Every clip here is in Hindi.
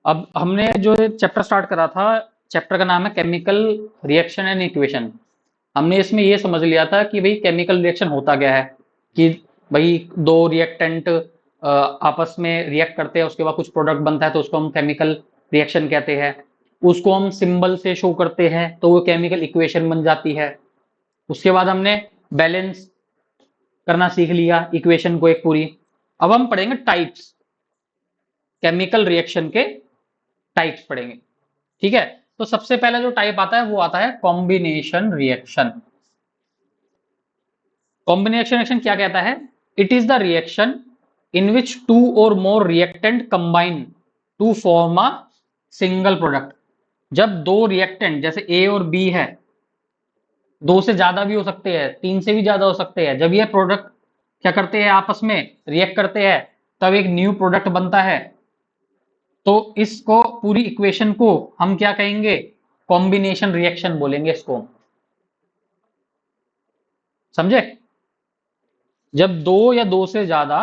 अब हमने जो चैप्टर स्टार्ट करा था, चैप्टर का नाम है केमिकल रिएक्शन एंड इक्वेशन। हमने इसमें ये समझ लिया था कि भाई केमिकल रिएक्शन होता क्या है, कि भाई दो रिएक्टेंट आपस में रिएक्ट करते हैं, उसके बाद कुछ प्रोडक्ट बनता है तो उसको हम केमिकल रिएक्शन कहते हैं। उसको हम सिंबल से शो करते हैं तो वो केमिकल इक्वेशन बन जाती है। उसके बाद हमने बैलेंस करना सीख लिया इक्वेशन को एक पूरी। अब हम पढ़ेंगे टाइप्स, केमिकल रिएक्शन के टाइप्स पढ़ेंगे। ठीक है। तो सबसे पहला जो टाइप आता है वो आता है कॉम्बिनेशन रिएक्शन। कॉम्बिनेशन रिएक्शन क्या कहता है? It is the reaction in which two or more reactant combine to form a single product. जब दो रिएक्टेंट जैसे ए और बी है, दो से ज्यादा भी हो सकते हैं, तीन से भी ज्यादा हो सकते हैं, जब ये प्रोडक्ट क्या करते हैं, आपस में रिएक्ट करते हैं, तब एक न्यू प्रोडक्ट बनता है। तो इसको पूरी इक्वेशन को हम क्या कहेंगे? कॉम्बिनेशन रिएक्शन बोलेंगे इसको। समझे? जब दो या दो से ज्यादा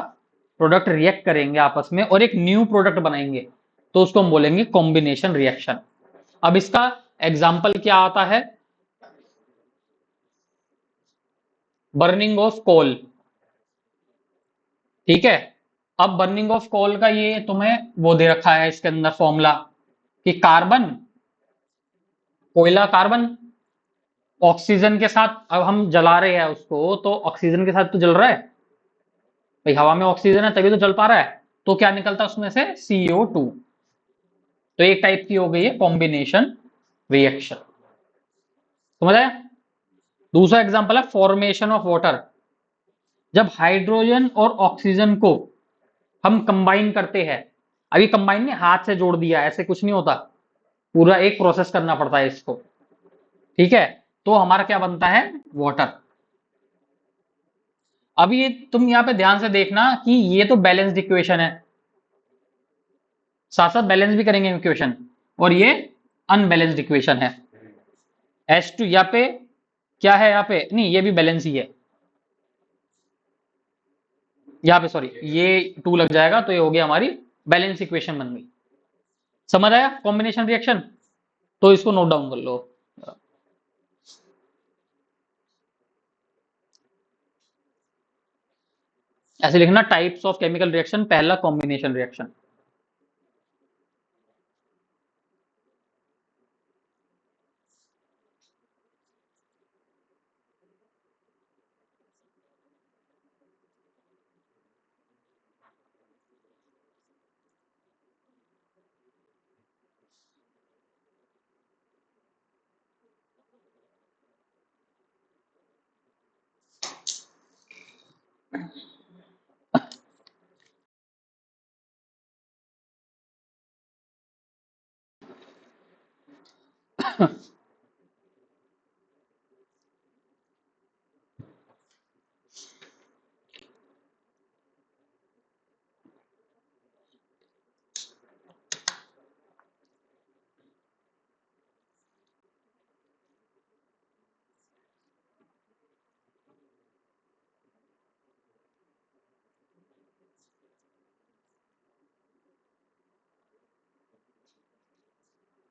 प्रोडक्ट रिएक्ट करेंगे आपस में और एक न्यू प्रोडक्ट बनाएंगे तो उसको हम बोलेंगे कॉम्बिनेशन रिएक्शन। अब इसका एग्जाम्पल क्या आता है? Burning of coal. ठीक है। अब बर्निंग ऑफ कोल का ये तुम्हें वो दे रखा है इसके अंदर फॉर्मूला, कि कार्बन, कोयला कार्बन ऑक्सीजन के साथ, अब हम जला रहे हैं उसको तो ऑक्सीजन के साथ तो जल रहा है, भाई हवा में ऑक्सीजन है तभी तो जल पा रहा है। तो क्या निकलता है उसमें से? CO2। तो एक टाइप की हो गई है कॉम्बिनेशन रिएक्शन। समझ आया? दूसरा एग्जांपल है फॉर्मेशन ऑफ वाटर। जब हाइड्रोजन और ऑक्सीजन को हम कंबाइन करते हैं, अभी कंबाइन ने हाथ से जोड़ दिया ऐसे कुछ नहीं होता, पूरा एक प्रोसेस करना पड़ता है इसको। ठीक है। तो हमारा क्या बनता है? वाटर। अब ये तुम यहां पे ध्यान से देखना कि ये तो बैलेंस्ड इक्वेशन है, साथ साथ बैलेंस भी करेंगे इक्वेशन, और ये अनबैलेंस्ड इक्वेशन है। H2 यहाँ पे क्या है? यहाँ पे नहीं, ये भी बैलेंस ही है। यहाँ पे सॉरी, ये 2 लग जाएगा तो ये हो गया हमारी बैलेंस इक्वेशन बन गई। समझ आया कॉम्बिनेशन रिएक्शन? तो इसको नोट डाउन कर लो। ऐसे लिखना, टाइप्स ऑफ केमिकल रिएक्शन, पहला कॉम्बिनेशन रिएक्शन।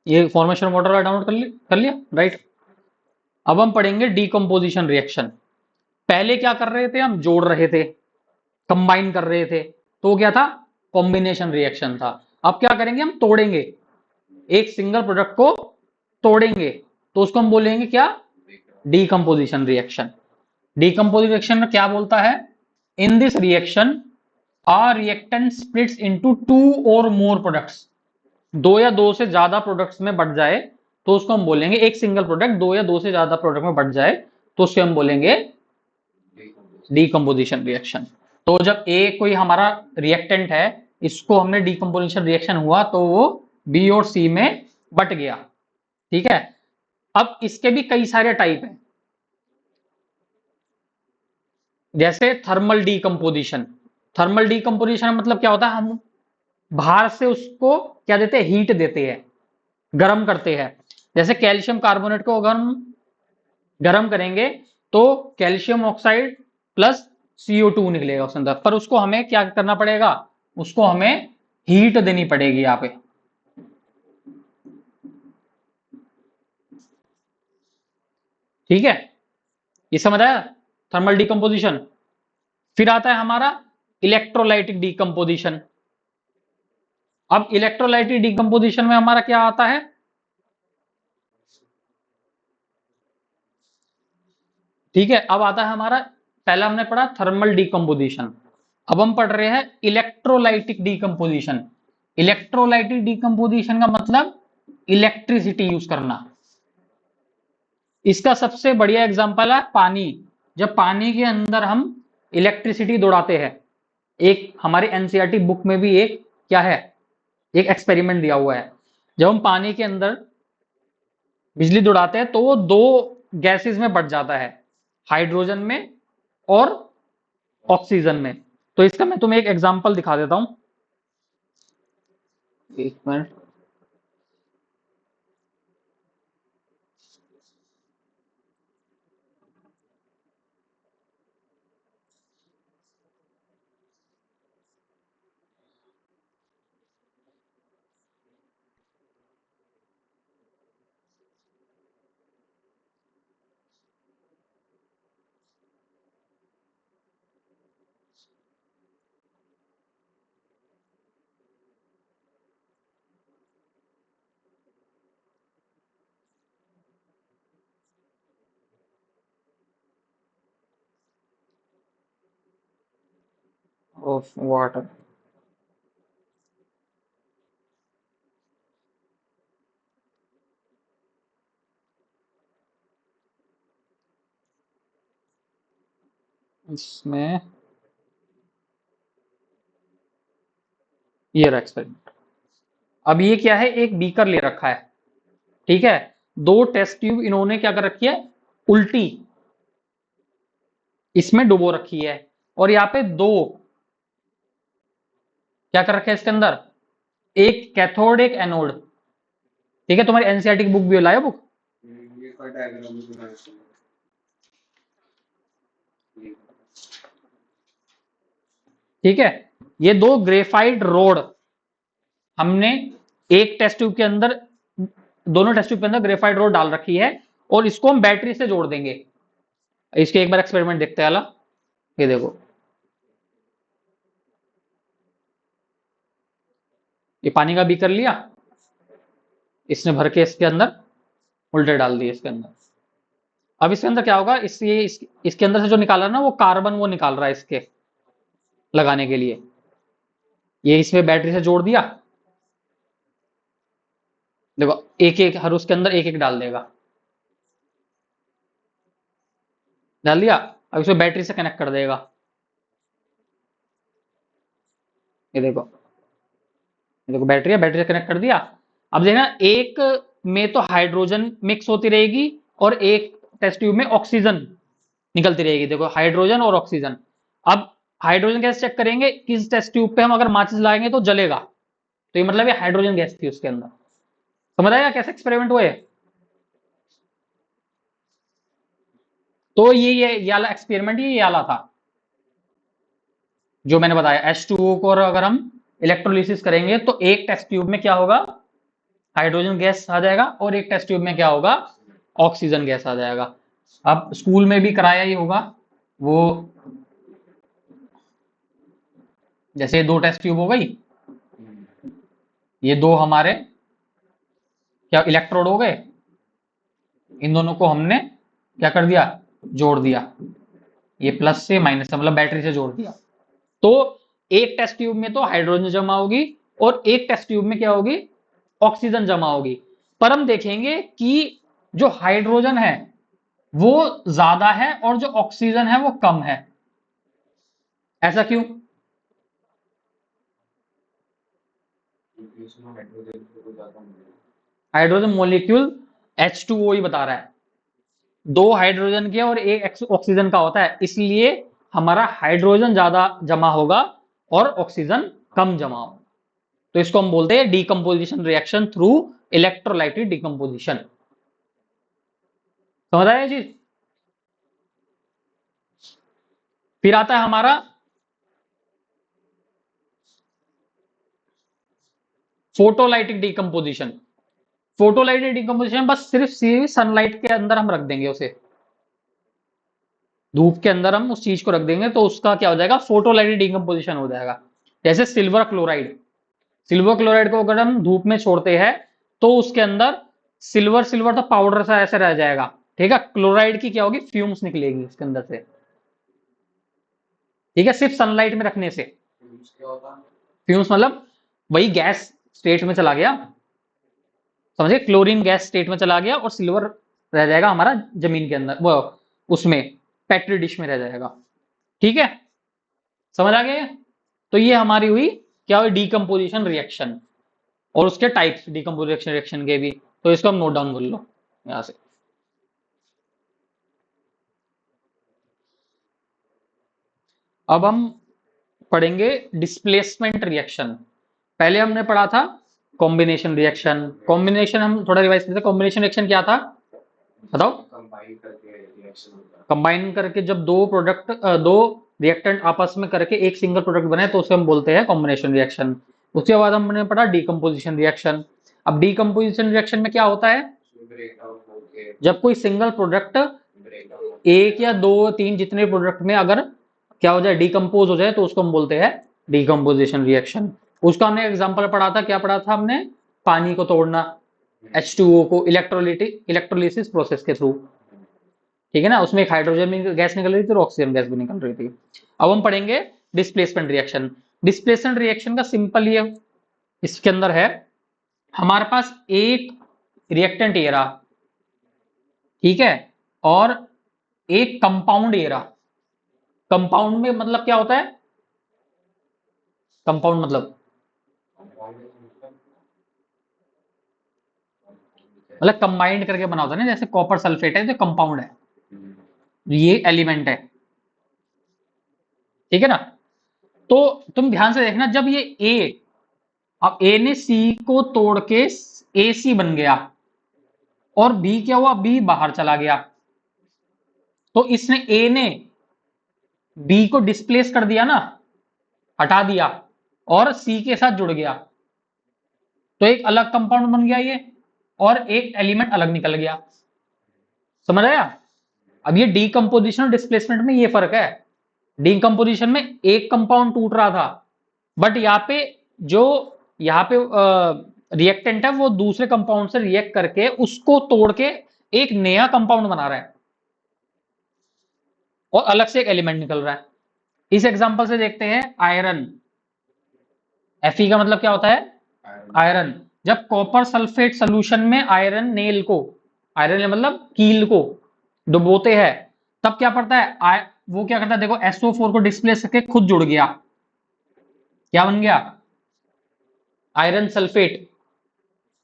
ये फॉर्मेशन वाटर का डाउनलोड कर लिया, राइट। अब हम पढ़ेंगे डीकम्पोजिशन रिएक्शन। पहले क्या कर रहे थे? हम जोड़ रहे थे, कंबाइन कर रहे थे, तो क्या था? कॉम्बिनेशन रिएक्शन था। अब क्या करेंगे? हम तोड़ेंगे, एक सिंगल प्रोडक्ट को तोड़ेंगे, तो उसको हम बोलेंगे क्या? Decomposition reaction. डीकम्पोजिशन रिएक्शन में क्या बोलता है? In this reaction a reactant splits into two or more products. दो या दो से ज्यादा प्रोडक्ट्स में बढ़ जाए तो उसको हम बोलेंगे, एक सिंगल प्रोडक्ट दो या दो से ज्यादा प्रोडक्ट में बढ़ जाए तो उससे हम बोलेंगे डीकम्पोजिशन रिएक्शन। तो जब ए कोई हमारा रिएक्टेंट है, इसको हमने डीकम्पोजिशन रिएक्शन हुआ तो वो बी और सी में बट गया। ठीक है। अब इसके भी कई सारे टाइप हैं, जैसे थर्मल डीकम्पोजिशन। थर्मल डीकम्पोजिशन मतलब क्या होता है? हम बाहर से उसको क्या देते हैं? हीट देते हैं, गर्म करते हैं। जैसे कैल्शियम कार्बोनेट को अगर हम गर्म करेंगे तो कैल्शियम ऑक्साइड प्लस CO2 निकलेगा उसके अंदर, पर उसको हमें क्या करना पड़ेगा? उसको हमें हीट देनी पड़ेगी यहाँ पे। ठीक है, ये समझ आया थर्मल डिकम्पोजिशन। फिर आता है हमारा इलेक्ट्रोलाइटिक डिकम्पोजिशन। अब इलेक्ट्रोलाइटिक डिकम्पोजिशन में हमारा क्या आता है, ठीक है, अब आता है हमारा, पहला हमने पढ़ा थर्मल डिकम्पोजिशन, अब हम पढ़ रहे हैं इलेक्ट्रोलाइटिक डिकम्पोजिशन। इलेक्ट्रोलाइटिक डिकम्पोजिशन का मतलब इलेक्ट्रिसिटी यूज करना। इसका सबसे बढ़िया एग्जांपल है पानी। जब पानी के अंदर हम इलेक्ट्रिसिटी दौड़ाते हैं, एक हमारे एनसीईआरटी बुक में भी एक क्या है, एक एक्सपेरिमेंट दिया हुआ है। जब हम पानी के अंदर बिजली दौड़ाते हैं तो वो दो गैसेस में बढ़ जाता है, हाइड्रोजन में और ऑक्सीजन में। तो इसका मैं तुम्हें एक एग्जांपल दिखा देता हूं, एक मिनट। ऑफ वाटर, इसमें ये रहा एक्सपेरिमेंट। अब ये क्या है, एक बीकर ले रखा है, ठीक है, दो टेस्ट ट्यूब इन्होंने क्या कर रखी है, उल्टी इसमें डुबो रखी है, और यहाँ पे दो क्या कर रखे है इसके अंदर, एक कैथोड एक एनोड। ठीक है, तुम्हारी एनसीईआरटी की बुक भी लाया बुक, ठीक है। ये दो ग्रेफाइट रोड हमने एक टेस्ट ट्यूब के अंदर, दोनों टेस्ट ट्यूब के अंदर ग्रेफाइट रोड डाल रखी है, और इसको हम बैटरी से जोड़ देंगे। इसके एक बार एक्सपेरिमेंट देखते हैं। अला ये देखो, ये पानी का बीकर लिया, इसने भर के इसके अंदर उल्टे डाल दिए इसके अंदर। अब इसके अंदर क्या होगा, इसके अंदर से जो निकाला ना वो कार्बन वो निकाल रहा है इसके लगाने के लिए। ये इसमें बैटरी से जोड़ दिया, देखो एक एक हर उसके अंदर एक एक डाल देगा, डाल दिया। अब इसमें बैटरी से कनेक्ट कर देगा, ये देखो, ये देखो बैटरी है, बैटरी से कनेक्ट कर दिया। अब देखना एक में तो हाइड्रोजन मिक्स होती रहेगी और एक टेस्ट ट्यूब में ऑक्सीजन निकलती रहेगी, देखो हाइड्रोजन और ऑक्सीजन। अब हाइड्रोजन गैस चेक करेंगे, किस टेस्ट ट्यूब पे हम अगर माचिस लगाएंगे तो जलेगा, तो ये मतलब ये हाइड्रोजन गैस थी उसके अंदर। समझ आया कैसे एक्सपेरिमेंट हुए। तो ये वाला एक्सपेरिमेंट ये वाला था जो मैंने बताया, H2O को और अगर हम इलेक्ट्रोलिसिस करेंगे तो एक टेस्ट ट्यूब में क्या होगा, हाइड्रोजन गैस आ जाएगा, और एक टेस्ट ट्यूब में क्या होगा, ऑक्सीजन गैस आ जाएगा। अब स्कूल में भी कराया ही होगा वो, जैसे दो टेस्ट ट्यूब हो गई, ये दो हमारे क्या इलेक्ट्रोड हो गए, इन दोनों को हमने क्या कर दिया, जोड़ दिया, ये प्लस से माइनस से मतलब बैटरी से जोड़ दिया। तो एक टेस्ट ट्यूब में तो हाइड्रोजन जमा होगी और एक टेस्ट ट्यूब में क्या होगी, ऑक्सीजन जमा होगी। पर हम देखेंगे कि जो हाइड्रोजन है वो ज्यादा है और जो ऑक्सीजन है वो कम है। ऐसा क्यों, हाइड्रोजन मॉलिक्यूल H2O ही बता रहा है, दो हाइड्रोजन के और एक ऑक्सीजन का होता है, इसलिए हमारा हाइड्रोजन ज्यादा जमा होगा और ऑक्सीजन कम जमा होगा। तो इसको हम बोलते हैं decomposition reaction through electrolytic decomposition. समझ आया जी। फिर आता है हमारा फोटोलाइटिक डीकंपोजिशन। फोटोलाइटिक डीकंपोजिशन बस सिर्फ सनलाइट के अंदर हम रख देंगे उसे, धूप के अंदर हम उस चीज को रख देंगे तो उसका क्या हो जाएगा, फोटोलाइटिक डिकम्पोजिशन हो जाएगा। जैसे सिल्वर क्लोराइड को अगर हम धूप में छोड़ते हैं तो उसके अंदर सिल्वर सिल्वर तो पाउडर सा ऐसे रह जाएगा, ठीक है। क्लोराइड की क्या होगी, फ्यूम्स निकलेगी इसके अंदर से, ठीक है, सिर्फ सनलाइट में रखने से। फ्यूम्स मतलब वही गैस स्टेट में चला गया, समझे, क्लोरीन गैस स्टेट में चला गया और सिल्वर रह जाएगा हमारा जमीन के अंदर, वो उसमें पेट्री डिश में रह जाएगा, ठीक है, समझ आ गया। तो ये हमारी हुई क्या हुई, डीकम्पोजिशन रिएक्शन, और उसके टाइप्स डीकम्पोजिशन रिएक्शन के भी। तो इसको हम नोट डाउन कर लो यहां से। अब हम पढ़ेंगे डिस्प्लेसमेंट रिएक्शन। पहले हमने पढ़ा था कॉम्बिनेशन रिएक्शन। कॉम्बिनेशन हम थोड़ा रिवाइज करते हैं, कॉम्बिनेशन रिएक्शन क्या था बताओ। कंबाइन करके जब दो रिएक्टेंट आपस में करके एक सिंगल प्रोडक्ट बने तो उसे हम बोलते हैं कॉम्बिनेशन रिएक्शन। उसके बाद हमने पढ़ा डीकम्पोजिशन रिएक्शन। अब डीकम्पोजिशन रिएक्शन में क्या होता है, जब कोई सिंगल प्रोडक्ट एक या दो तीन जितने प्रोडक्ट में अगर क्या हो जाए, डिकम्पोज हो जाए, तो उसको हम बोलते हैं डीकम्पोजिशन रिएक्शन। उसका हमने एग्जांपल पढ़ा था, क्या पढ़ा था हमने, पानी को तोड़ना, H2O को इलेक्ट्रोलिसिस प्रोसेस के थ्रू, ठीक है ना, उसमें एक हाइड्रोजन गैस निकल रही थी और ऑक्सीजन गैस भी निकल रही थी। अब हम पढ़ेंगे डिस्प्लेसमेंट रिएक्शन। डिस्प्लेसमेंट रिएक्शन का सिंपल ये इसके अंदर है, हमारे पास एक रिएक्टेंट ए रहा, ठीक है, और एक कंपाउंड ए रहा। कंपाउंड में मतलब क्या होता है, कंपाउंड मतलब कंबाइंड करके बना होता है ना, जैसे कॉपर सल्फेट है तो कंपाउंड है, ये एलिमेंट है, ठीक है ना। तो तुम ध्यान से देखना, जब ये ए, अब ए ने सी को तोड़ के ए सी बन गया, और बी क्या हुआ, बी बाहर चला गया, तो इसने ए ने बी को डिस्प्लेस कर दिया ना, हटा दिया, और सी के साथ जुड़ गया, तो एक अलग कंपाउंड बन गया ये, और एक एलिमेंट अलग निकल गया, समझ आया। अब ये डीकम्पोजिशन और डिस्प्लेसमेंट में ये फर्क है, डीकम्पोजिशन में एक कंपाउंड टूट रहा था, बट यहाँ पे जो यहाँ पे रिएक्टेंट है वो दूसरे कंपाउंड से रिएक्ट करके उसको तोड़ के एक नया कंपाउंड बना रहा है, और अलग से एक एलिमेंट निकल रहा है। इस एग्जांपल से देखते हैं आयरन, Fe का मतलब क्या होता है, आयरन। जब कॉपर सल्फेट सोल्यूशन में आयरन नेल को, आयरन ने मतलब कील को डुबोते हैं, तब क्या पड़ता है, वो क्या करता है, देखो SO4 को डिस्प्लेस करके खुद जुड़ गया, क्या बन गया, आयरन सल्फेट।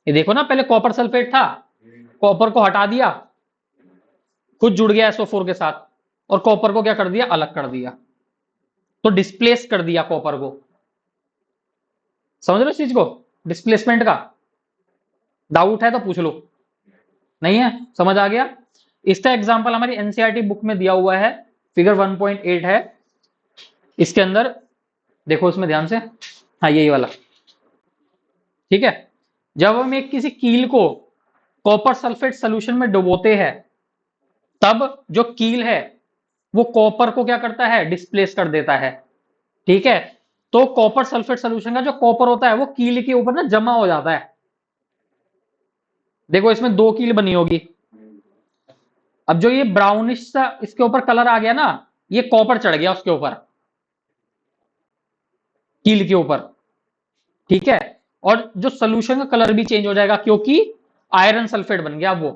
ये देखो ना, पहले कॉपर सल्फेट था, कॉपर को हटा दिया, खुद जुड़ गया SO4 के साथ, और कॉपर को क्या कर दिया, अलग कर दिया, तो डिस्प्लेस कर दिया कॉपर को। समझ लो इस चीज को, डिस्प्लेसमेंट का डाउट है तो पूछ लो, नहीं है, समझ आ गया। इसका एग्जांपल हमारी एनसीईआरटी बुक में दिया हुआ है, फिगर 1.8 है, इसके अंदर देखो उसमें ध्यान से, हाँ यही वाला, ठीक है। जब हम एक किसी कील को कॉपर सल्फेट सोल्यूशन में डुबोते हैं, तब जो कील है वो कॉपर को क्या करता है, डिस्प्लेस कर देता है, ठीक है। तो कॉपर सल्फेट सोल्यूशन का जो कॉपर होता है वो कील के ऊपर ना जमा हो जाता है, देखो इसमें दो कील बनी होगी, अब जो ये ब्राउनिश सा इसके ऊपर कलर आ गया ना, ये कॉपर चढ़ गया उसके ऊपर, कील के ऊपर, ठीक है। और जो सोल्यूशन का कलर भी चेंज हो जाएगा, क्योंकि आयरन सल्फेट बन गया वो,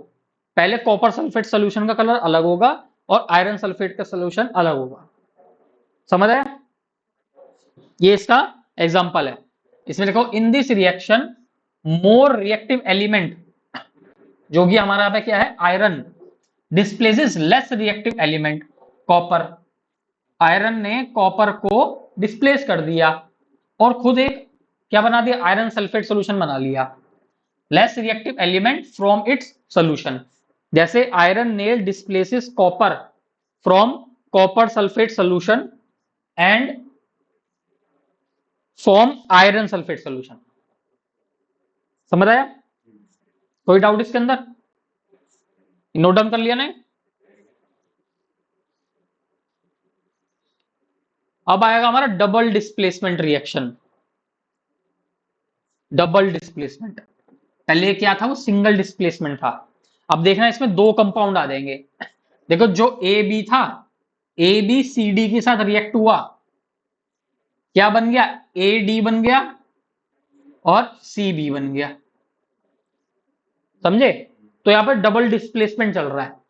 पहले कॉपर सल्फेट सोल्यूशन का कलर अलग होगा और आयरन सल्फेट का सोल्यूशन अलग होगा, समझ आया। ये इसका एग्जांपल है, इसमें देखो इन this reaction more reactive element, जो कि हमारा पे क्या है, iron, displaces less reactive element copper. Iron ने कॉपर को डिस्प्लेस कर दिया और खुद एक क्या बना दिया, आयरन सल्फेट सॉल्यूशन बना लिया, less reactive element from its solution. जैसे iron nail displaces copper from copper sulphate solution and form iron sulphate solution, समझ आया। कोई डाउट इसके अंदर, नोट डाउन कर लिया ना। अब आएगा हमारा double displacement reaction. Double displacement, पहले क्या था, वो सिंगल डिस्प्लेसमेंट था। अब देखना इसमें दो कंपाउंड आ जाएंगे। देखो जो ए बी था, ए बी सी डी के साथ रिएक्ट हुआ, क्या बन गया, ए डी बन गया और सी बी बन गया। समझे? तो यहां पर डबल डिस्प्लेसमेंट चल रहा है।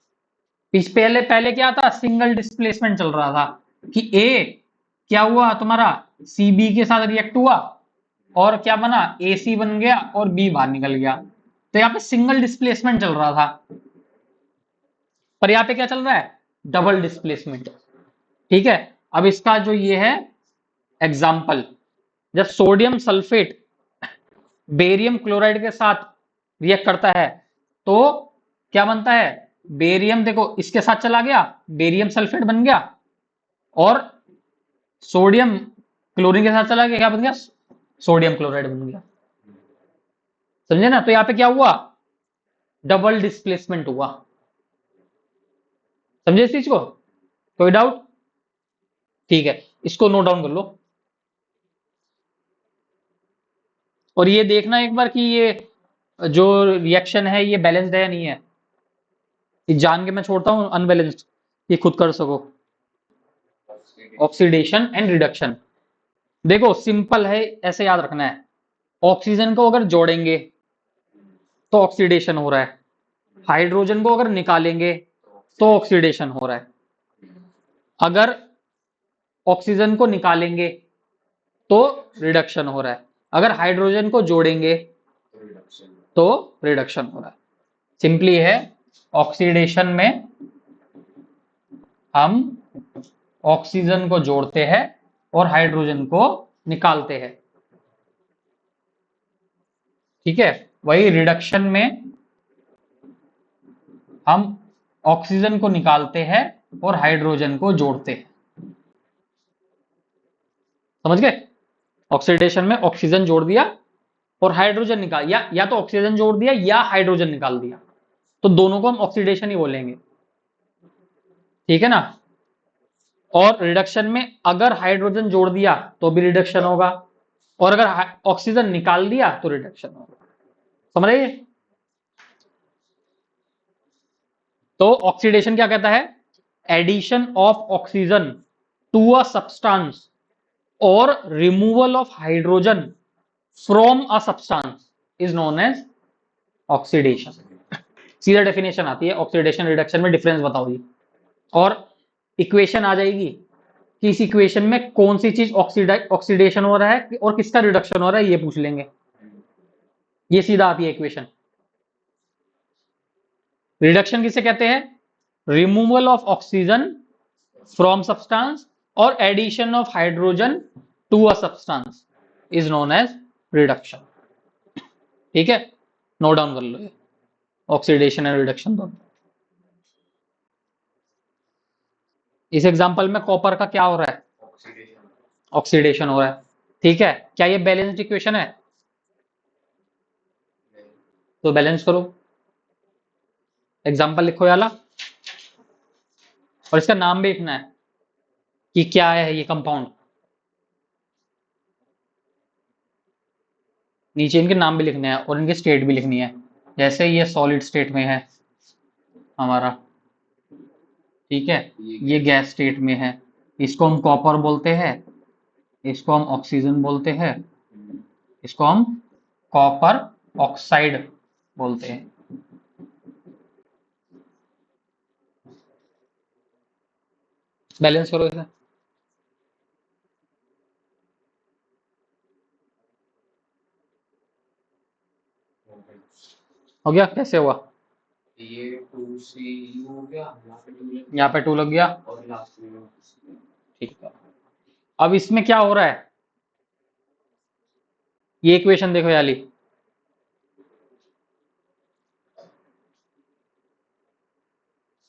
पहले पहले क्या था, सिंगल डिस्प्लेसमेंट चल रहा था कि ए क्या हुआ तुम्हारा, सी बी के साथ रिएक्ट हुआ और क्या बना, ए सी बन गया और बी बाहर निकल गया। तो यहाँ पे सिंगल डिस्प्लेसमेंट चल रहा था, पर यहाँ पे क्या चल रहा है, डबल डिस्प्लेसमेंट। ठीक है। अब इसका जो ये है एग्जाम्पल, जब सोडियम सल्फेट बेरियम क्लोराइड के साथ रिएक्ट करता है तो क्या बनता है, बेरियम देखो इसके साथ चला गया, बेरियम सल्फेट बन गया, और सोडियम क्लोरीन के साथ चला गया, क्या बन गया, सोडियम क्लोराइड बन गया। समझे ना? तो यहां पे क्या हुआ, डबल डिस्प्लेसमेंट हुआ। समझे इस चीज को? कोई डाउट? ठीक है, इसको नोट डाउन कर लो। और ये देखना एक बार कि ये जो रिएक्शन है ये बैलेंस्ड है या नहीं है। ये जान के मैं छोड़ता हूं अनबैलेंस्ड, ये खुद कर सको। ऑक्सीडेशन एंड रिडक्शन, देखो सिंपल है, ऐसे याद रखना है। ऑक्सीजन को अगर जोड़ेंगे तो ऑक्सीडेशन हो रहा है, हाइड्रोजन को अगर निकालेंगे तो ऑक्सीडेशन हो रहा है, अगर ऑक्सीजन को निकालेंगे तो रिडक्शन हो रहा है, अगर हाइड्रोजन को जोड़ेंगे तो रिडक्शन हो रहा है। सिंपली है, ऑक्सीडेशन में हम ऑक्सीजन को जोड़ते हैं और हाइड्रोजन को निकालते हैं। ठीक है। वही रिडक्शन में हम ऑक्सीजन को निकालते हैं और हाइड्रोजन को जोड़ते हैं। समझ गए? ऑक्सीडेशन में ऑक्सीजन जोड़ दिया और हाइड्रोजन निकाल, या तो ऑक्सीजन जोड़ दिया या हाइड्रोजन निकाल दिया, तो दोनों को हम ऑक्सीडेशन ही बोलेंगे। ठीक है ना? और रिडक्शन में अगर हाइड्रोजन जोड़ दिया तो भी रिडक्शन होगा, और अगर ऑक्सीजन निकाल दिया तो रिडक्शन होगा। समझ रहे? तो ऑक्सीडेशन क्या कहता है, addition of oxygen to a substance or removal of hydrogen from a substance is known as oxidation. सीधा डेफिनेशन आती है, ऑक्सीडेशन रिडक्शन में डिफरेंस बताओ जी। और इक्वेशन आ जाएगी कि इस इक्वेशन में कौन सी चीज ऑक्सीडेशन हो रहा है और किसका रिडक्शन हो रहा है, ये पूछ लेंगे। ये सीधा आती है इक्वेशन। रिडक्शन किसे कहते हैं, removal of oxygen from substance or addition of hydrogen to a substance is known as reduction. ठीक है, नोट डाउन कर लो ये, ऑक्सीडेशन एंड रिडक्शन दोनों। इस एग्जांपल में कॉपर का क्या हो रहा है, ऑक्सीडेशन हो रहा है। ठीक है, क्या ये बैलेंस्ड इक्वेशन है, तो बैलेंस करो, एग्जांपल लिखो याला, और इसका नाम भी लिखना है कि क्या है ये कंपाउंड। नीचे इनके नाम भी लिखने हैं और इनकी स्टेट भी लिखनी है। जैसे ये सॉलिड स्टेट में है हमारा, ठीक है, ये गैस स्टेट में है, इसको हम कॉपर बोलते हैं, इसको हम ऑक्सीजन बोलते हैं, इसको हम कॉपर ऑक्साइड बोलते हैं। बैलेंस करो इसे। हो गया? कैसे हुआ, ये 2 C हो गया, यहाँ पे 2 लग गया और लास्ट में ठीक है। अब इसमें क्या हो रहा है, ये इक्वेशन देखो याली,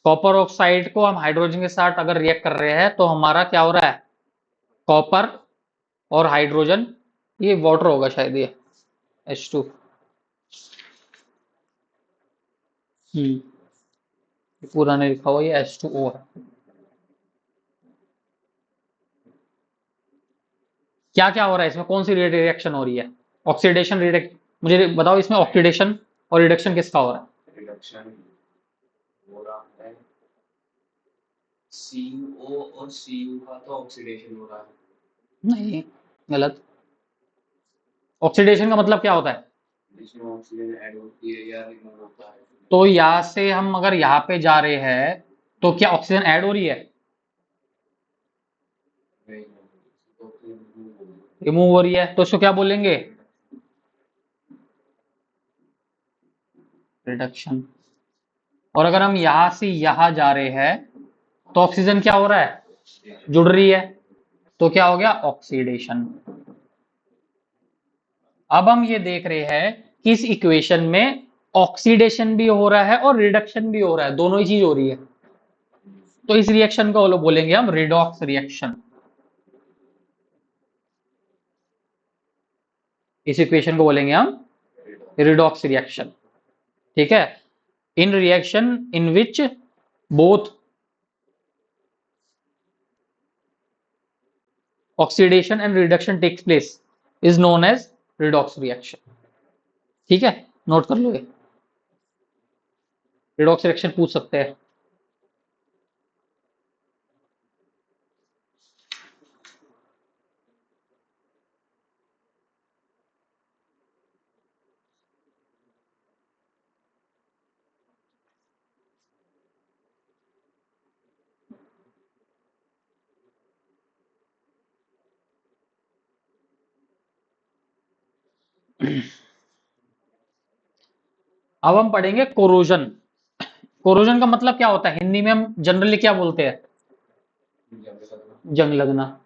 कॉपर ऑक्साइड को हम हाइड्रोजन के साथ अगर रिएक्ट कर रहे हैं तो हमारा क्या हो रहा है, कॉपर और हाइड्रोजन, ये वाटर होगा शायद, ये H2। पूरा नहीं लिखा हुआ, ये H2O है। क्या क्या हो रहा है इसमें, कौन सी रिएक्शन हो रही है? ऑक्सीडेशन रिडक्ट, मुझे बताओ इसमें ऑक्सीडेशन और रिडक्शन किसका हो रहा है? रिडक्शन हो रहा है, CuO और Cu का तो ऑक्सीडेशन हो रहा है। नहीं, गलत। ऑक्सीडेशन का मतलब क्या होता है? इसमें ऑक्सीजन ऐड होती है या रिमूव होता है। तो यहां से हम अगर यहाँ पे जा रहे हैं तो क्या ऑक्सीजन ऐड हो रही है? नहीं, तो फिर remove होगी। रिमूव हो रही है, तो इसको क्या बोलेंगे? रिडक्शन। और अगर हम यहां से यहां जा रहे हैं तो ऑक्सीजन क्या हो रहा है? जुड़ रही है, तो क्या हो गया? ऑक्सीडेशन। अब हम ये देख रहे हैं कि इस इक्वेशन में ऑक्सीडेशन भी हो रहा है और रिडक्शन भी हो रहा है, दोनों ही चीज हो रही है। तो इस रिएक्शन को बोलेंगे हम रिडॉक्स रिएक्शन। इस इक्वेशन को बोलेंगे हम रिडॉक्स रिएक्शन। ठीक है। In reaction in which both oxidation and reduction takes place is known as redox reaction. ठीक है, नोट कर लो ये। रिडॉक्स रिएक्शन पूछ सकते हैं। अब हम पढ़ेंगे कोरोजन। कोरोजन का मतलब क्या होता है हिंदी में, हम जनरली क्या बोलते हैं? जंग लगना।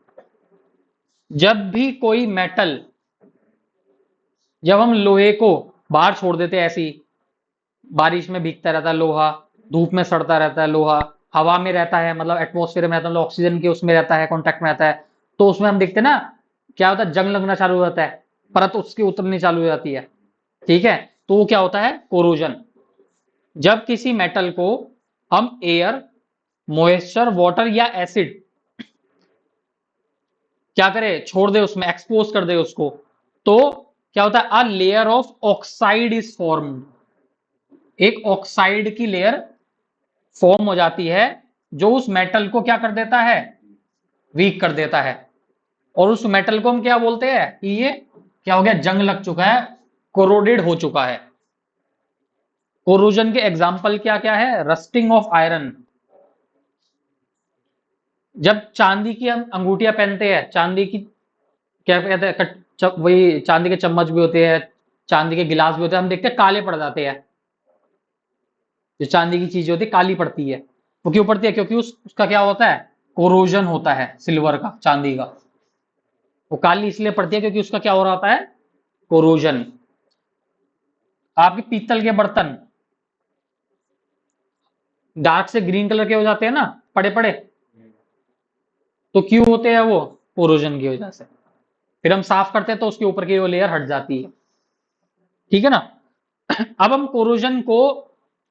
जब भी कोई मेटल, जब हम लोहे को बाहर छोड़ देते हैं ऐसी, बारिश में भीगता रहता है लोहा, धूप में सड़ता रहता है लोहा, हवा में रहता है, मतलब एटमॉस्फेयर में रहता है, मतलब ऑक्सीजन के उसमें रहता है, कांटेक्ट में रहता है, तो उसमें हम देखते हैं ना क्या होता है, जंग लगना चालू हो जाता है, परत उसकी उतरनी चालू हो जाती है। ठीक है, तो वो क्या होता है? कोरोजन। जब किसी मेटल को हम एयर, मॉइस्चर, वाटर या एसिड क्या करे, छोड़ दे उसमें, एक्सपोज कर दे उसको, तो क्या होता है? A layer of oxide is form. एक ऑक्साइड की लेयर फॉर्म हो जाती है जो उस मेटल को क्या कर देता है? वीक कर देता है। और उस मेटल को हम क्या बोलते हैं कि ये क्या हो गया? जंग लग चुका है, कोरोडेड हो चुका है। कोरोजन के एग्जाम्पल क्या क्या है? Rusting of iron. जब चांदी की हम अंगूठियां पहनते हैं, चांदी की क्या कहते हैं, वही चांदी के चम्मच भी होते हैं, चांदी के गिलास भी होते हैं, हम देखते हैं काले पड़ जाते हैं। जो चांदी की चीज होती है काली पड़ती है, वो क्यों पड़ती है? क्योंकि उसका क्या होता है? कोरोजन होता है सिल्वर का, चांदी का। वो काली इसलिए पड़ती है क्योंकि उसका क्या हो रहा होता है? कोरोजन। आपके पीतल के बर्तन डार्क से ग्रीन कलर के हो जाते हैं ना, पड़े पड़े, तो क्यों होते हैं वो? कोरोजन की वजह से। फिर हम साफ करते हैं तो उसके ऊपर की वो लेयर हट जाती है। ठीक है ना। अब हम कोरोजन को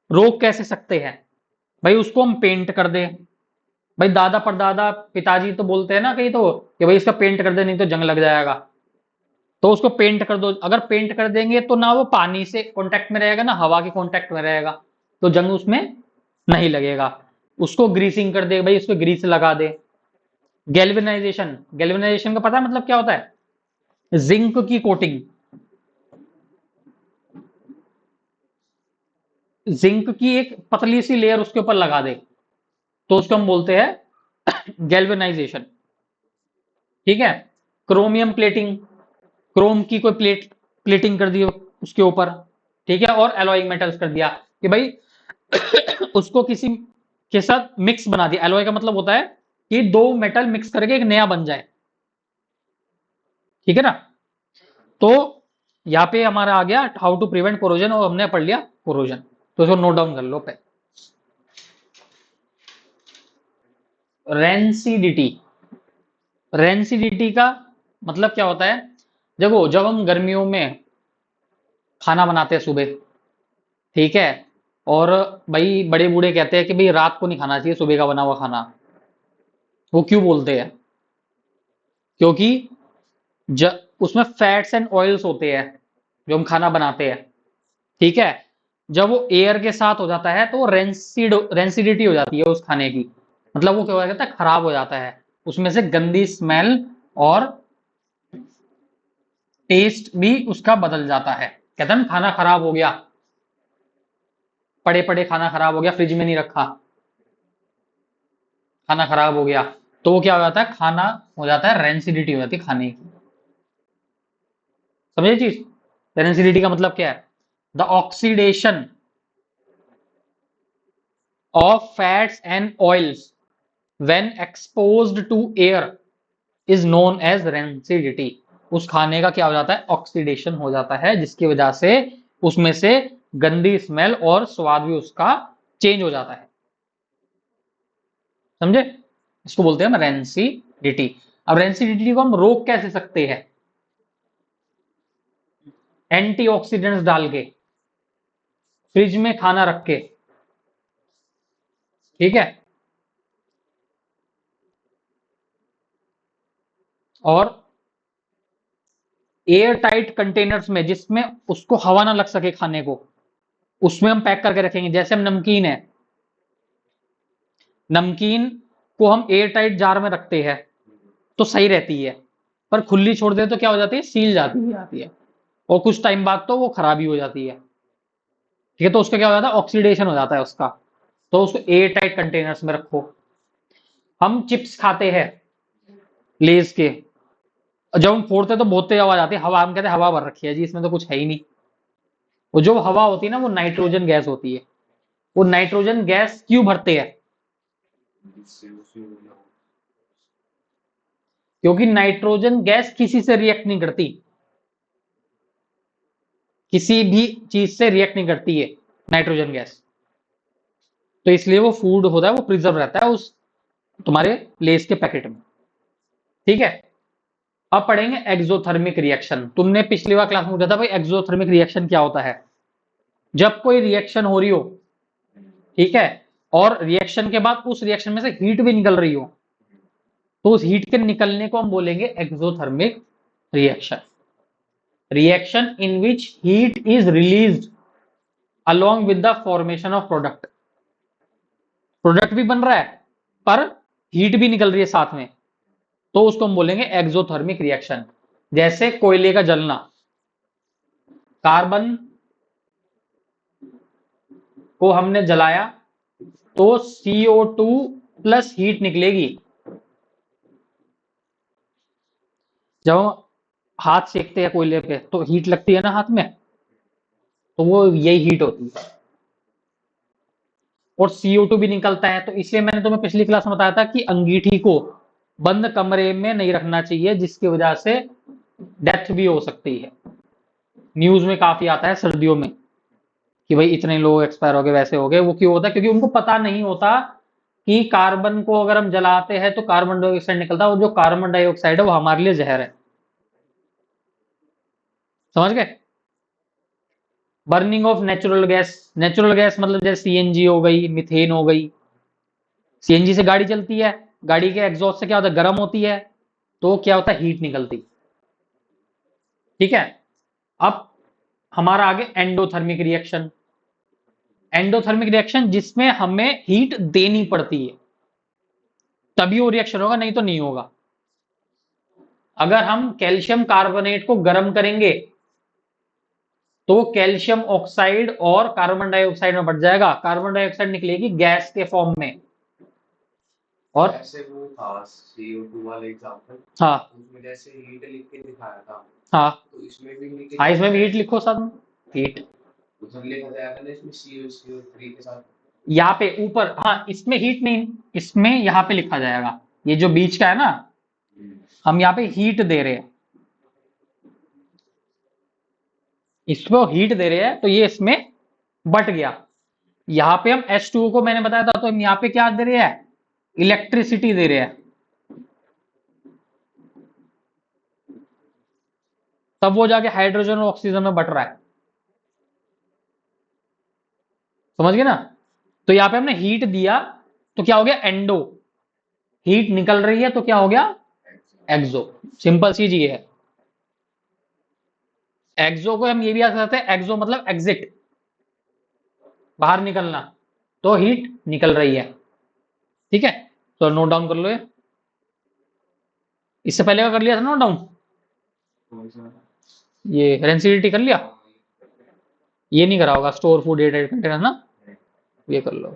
रोक कैसे सकते हैं? भाई उसको हम पेंट कर दे। भाई दादा परदादा पिताजी तो बोलते हैं ना कहीं तो कि भाई इसका पेंट कर दे नहीं तो जंग लग जाएगा। तो उसको पेंट कर दो। अगर पेंट कर देंगे तो ना वो पानी से कांटेक्ट में रहेगा ना हवा के कांटेक्ट में रहेगा, तो जंग उसमें नहीं लगेगा। उसको ग्रीसिंग कर दे, भाई उसको ग्रीस लगा दे। गैल्वेनाइजेशन, गैल्वेनाइजेशन का पता है मतलब क्या होता है? जिंक की कोटिंग। जिंक की एक पतली सी लेयर उसके ऊपर लगा दे, तो उसको हम बोलते हैं गैल्वेनाइजेशन। ठीक है। क्रोमियम प्लेटिंग, क्रोम की कोई प्लेटिंग कर दी उसके ऊपर। ठीक है। और एलॉइंग मेटल्स कर दिया कि भाई उसको किसी के साथ मिक्स बना दिया। एलॉय का मतलब होता है कि दो मेटल मिक्स करके एक नया बन जाए। ठीक है ना। तो यहाँ पे हमारा आ गया हाउ टू प्रिवेंट कोरोजन, और हमने पढ़ लिया कोरोजन। तो इसको नोट डाउन कर लो पे। रेंसिडिटी। रेंसिडिटी का मतलब क्या होता है? देखो जब हम गर्मियों में खाना बनाते हैं सुबह, ठीक है, और भाई बड़े बूढ़े कहते हैं कि भाई रात को नहीं खाना चाहिए सुबह का बना हुआ खाना। वो क्यों बोलते हैं? क्योंकि उसमें फैट्स एंड ऑयल्स होते हैं जो हम खाना बनाते हैं, ठीक है। जब वो एयर के साथ हो जाता है तो वो रेंसिडिटी हो जाती है उस खाने की, मतलब वो क्या हो जाता है, खराब हो जाता है, उसमें से गंदी स्मेल और टेस्ट भी उसका बदल जाता है। कहते हैं ना खाना खराब हो गया, पड़े पड़े खाना खराब हो गया, फ्रिज में नहीं रखा, खाना खराब हो गया, तो वो क्या हो जाता है, खाना हो जाता है, रेंसिडिटी हो जाती है खाने की। समझे चीज? रेंसिडिटी का मतलब क्या है? The oxidation of fats and oils when exposed to air is known as rancidity। उस खाने का क्या हो जाता है, ऑक्सीडेशन हो जाता है, जिसकी वजह से उसमें से गंदी स्मेल और स्वाद भी उसका चेंज हो जाता है। समझे? इसको बोलते हैं रेंसिडिटी। अब रेंसिडिटी को हम रोक कैसे सकते हैं? एंटीऑक्सीडेंट्स डाल के, फ्रिज में खाना रख के, ठीक है, और एयर टाइट कंटेनर्स में, जिसमें उसको हवा ना लग सके खाने को, उसमें हम पैक करके रखेंगे। जैसे हम नमकीन है, नमकीन को हम एयर टाइट जार में रखते हैं तो सही रहती है, पर खुली छोड़ दे तो क्या हो जाती है, सील जाती है और कुछ टाइम बाद तो वो खराबी हो जाती है, ठीक है। तो उसका क्या हो जाता है, ऑक्सीडेशन हो जाता है उसका। तो उसको एयर टाइट कंटेनर्स में रखो। हम चिप्स खाते हैं लेज के, जब हम फोड़ते हैं तो बहुत तेज आवाज आती है, हवा, हम कहते हैं हवा भर रखी है जी, इसमें तो कुछ है ही नहीं। वो जो हवा होती है ना, वो नाइट्रोजन गैस होती है। वो नाइट्रोजन गैस क्यों भरते हैं? जिससे उसमें मतलब क्योंकि नाइट्रोजन गैस किसी से रिएक्ट नहीं करती, किसी भी चीज से रिएक्ट नहीं करती है नाइट्रोजन गैस, तो इसलिए वो फूड होता है वो प्रिजर्व रहता है उस तुम्हारे लेस के पैकेट में, ठीक है। अब पढ़ेंगे एक्सोथर्मिक रिएक्शन। तुमने पिछली बार क्लास में पूछा था भाई एक्सोथर्मिक रिएक्शन क्या होता है? जब कोई रिएक्शन हो रही हो, ठीक है, और रिएक्शन के बाद उस रिएक्शन में से हीट भी निकल रही हो, तो उस हीट के निकलने को हम बोलेंगे exothermic reaction. Reaction in which heat is released along with the formation of product. Product भी बन रहा है पर हीट भी निकल रही है साथ में, तो उसको हम बोलेंगे एक्सोथर्मिक रिएक्शन। जैसे कोयले का जलना, कार्बन को हमने जलाया तो CO2 प्लस हीट निकलेगी। जब हम हाथ सेकते हैं कोयले पे तो हीट लगती है ना हाथ में, तो वो यही हीट होती है, और CO2 भी निकलता है। तो इसलिए मैंने तुम्हें पिछली क्लास में बताया था कि अंगीठी को बंद कमरे में नहीं रखना चाहिए, जिसकी वजह से डेथ भी हो सकती है। न्यूज में काफी आता है सर्दियों में कि भाई इतने लोग एक्सपायर हो गए, वैसे हो गए। वो क्यों होता है? क्योंकि उनको पता नहीं होता कि कार्बन को अगर हम जलाते हैं तो कार्बन डाइऑक्साइड निकलता है, और जो कार्बन डाइऑक्साइड है वो हमारे लिए जहर है। समझ गए? Burning of natural gas, natural gas मतलब जैसे सीएनजी हो गई, मिथेन हो गई। सीएनजी से गाड़ी चलती है, गाड़ी के एग्जॉस्ट से क्या होता है, गर्म होती है, तो क्या होता है, हीट निकलती, ठीक है। अब हमारा आगे एंडोथर्मिक रिएक्शन। एंडोथर्मिक रिएक्शन जिसमें हमें हीट देनी पड़ती है, तभी वो रिएक्शन होगा, नहीं तो नहीं होगा। अगर हम कैल्शियम कार्बोनेट को गर्म करेंगे तो कैल्शियम ऑक्साइड और कार्बन डाइऑक्साइड में बढ़ जाएगा, कार्बन डाइऑक्साइड निकलेगी गैस के फॉर्म में। और ऐसे वो था CO2 वाला एग्जांपल, हाँ उसमें जैसे हीट लिख के दिखाया था, हाँ तो इसमें भी लिख हाँ, के इसमें भी हीट लिखो साथ में, हीट उधर लिखा जाएगा ना इसमें CO3 के साथ। यहाँ पे ऊपर, हाँ इसमें हीट नहीं, इसमें यहाँ पे लिखा जाएगा, ये जो बीच का है ना, हम यहाँ पे हीट दे रहे हैं, इसको हीट दे रहे हैं, तो ये इसमें बट गया। यहाँ पे हम H2O को मैंने बताया था, तो हम यहाँ पे क्या दे रहे हैं, इलेक्ट्रिसिटी दे रहे हैं, तब वो जाके हाइड्रोजन और ऑक्सीजन में बट रहा है। समझ गए ना? तो यहाँ पे हमने हीट दिया तो क्या हो गया, एंडो। हीट निकल रही है तो क्या हो गया, एक्सो। सिंपल सी चीज है। एक्सो को हम ये भी याद करते हैं, एक्सो मतलब एग्जिट, बाहर निकलना, तो हीट निकल रही है। ठीक है, तो नोट डाउन कर लो ये। इससे पहले का कर लिया था नोट डाउन, कौन सा? ये रेंसिडिटी कर लिया, हाँ, ये नहीं करा होगा, स्टोर फूड एडेड कंटेनर ना, ये कर लो।